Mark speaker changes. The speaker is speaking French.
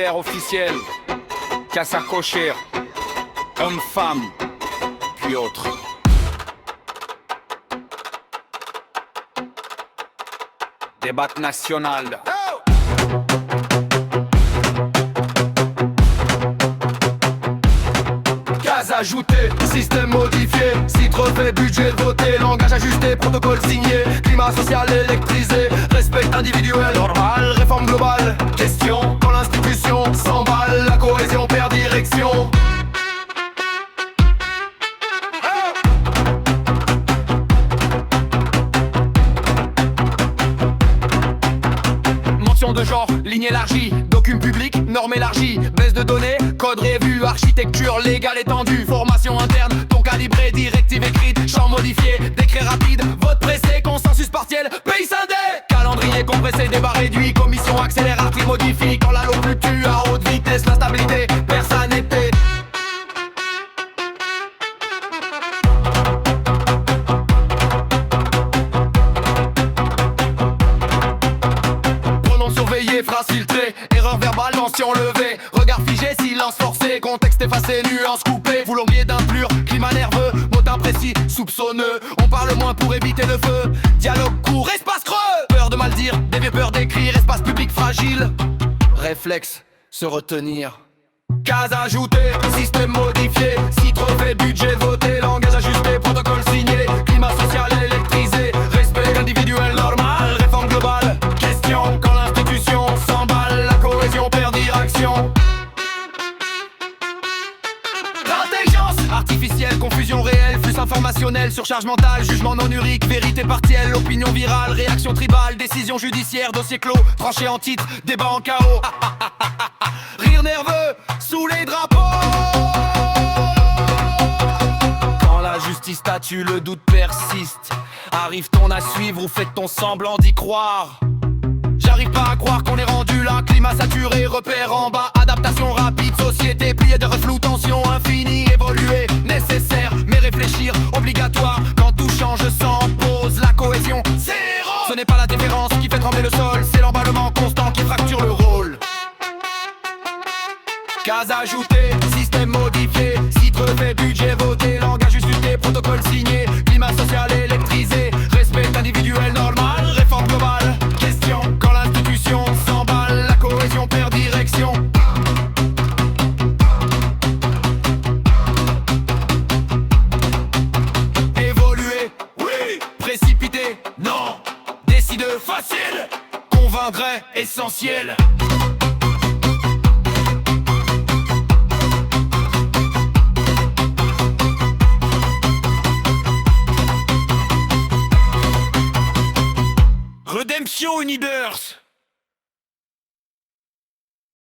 Speaker 1: populaire officiel, Casa Cocher, homme-femme, puis autres. Débat national.
Speaker 2: Case ajoutée, système modifié, site refait, budget voté, langage ajusté, protocole signé, climat social électrisé, respect individuel, normal, réforme globale. Question, quand l'institution s'emballe, la cohésion perd direction. Mention de genre, ligne élargie, document public, normes élargies, baisse de données, code révu, architecture légale étendue, formation interne, ton calibré, directive écrite, champ modifié, décret rapide, vote pressé, consensus partiel, pays scindé. Calendrier compressé, débat réduit, commission accélère, article modifie, quand la loi fluctue à haute vitesse, la stabilité, personne n'était. Surveillé, phrase filtrée, erreur verbale, mention levée, regard figé, silence forcé, contexte effacé, nuance coupée, boulonnier d'un plur, climat nerveux, mot imprécis, soupçonneux, on parle moins pour éviter le feu, dialogue court, espace creux, peur de mal dire, dévier, peur d'écrire, espace public fragile, réflexe, se retenir. Case ajoutée, système modifié, site refait, budget voté, langage ajusté, protocole signé, climat social électrisé, respect individuel normal, réforme globale. Question, quand l'institution s'emballe, la cohésion perd direction. L'intelligence artificielle, confusion réelle, flux informationnel, surcharge mentale, jugement non urique, vérité partielle, opinion virale, réaction tribale, décision judiciaire, dossier clos, tranché en titre, débat en chaos. Rire nerveux, sous les drapeaux. Quand la justice statue, le doute persiste. Arrive-t-on à suivre ou fait-on semblant d'y croire? J'arrive pas à croire qu'on est rendu là, climat saturé, repère en bas, adaptation rapide, société pliée de reflou, tension infinie, évoluer, nécessaire, mais réfléchir, obligatoire, quand tout change s'impose, la cohésion, zéro. Ce n'est pas la différence qui fait trembler le sol, c'est l'emballement constant qui fracture le rôle. Case ajoutée, système modifié, site refait, budget voté, langage ajusté, protocole signé, climat social électrisé, respect individuel normal, réforme globale. Question, quand l'institution s'emballe, la cohésion perd direction. Évoluer, oui. Précipiter, non. Décideur, facile. Convaincre, essentiel. Redemption Universe.